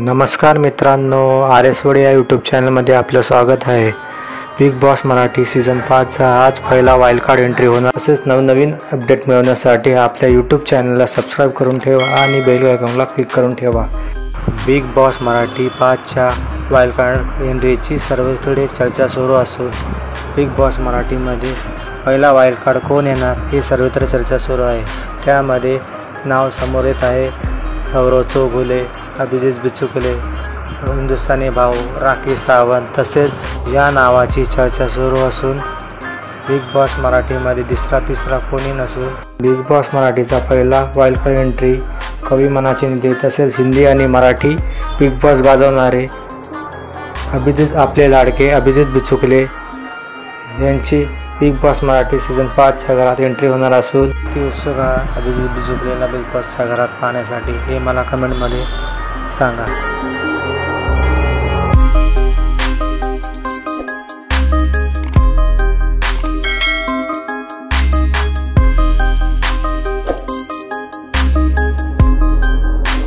नमस्कार मित्रांनो, R S वडे या यूट्यूब चॅनलमध्ये आपलं स्वागत आहे। बिग बॉस मराठी सीझन 5चा आज पहिला वाइल्ड कार्ड एंट्री होणार। तसेच नवनवीन अपडेट मिळवण्यासाठी आपल्या यूट्यूब चॅनलला सबस्क्राइब करून ठेवा आणि बेल आयकॉनला क्लिक करून ठेवा। बिग बॉस मराठी 5च्या वाइल्ड कार्ड एंट्रीची सर्वत्र चर्चा सुरू असून बिग बॉस मराठीमध्ये पहिला वाइल्ड कार्ड कोण येणार हे सर्वत्र चर्चा सुरू आहे। त्यामध्ये नाव समोर येत आहे गौरव चौगुले, अभिजित बिचुकले, हिंदुस्थानी भाऊ, राकेश सावंत। तसेच या नावाची चर्चा सुरू असून बिग बॉस मराठीमध्ये तिसरा कोणी नसून बिग बॉस मराठीचा पहिला वाइल्ड कार्ड एंट्री कवी मनाचे निधी तसेच हिंदी आणि मराठी बिग बॉस गाजवणारे आपले लाडके अभिजित बिचुकले यांची बिग बॉस मराठी सीझन 5च्या घरात एंट्री होणार असून ती उत्सुक अभिजित बिचुकलेला बिग बॉसच्या घरात पाहण्यासाठी हे मला कमेंटमध्ये सांगा।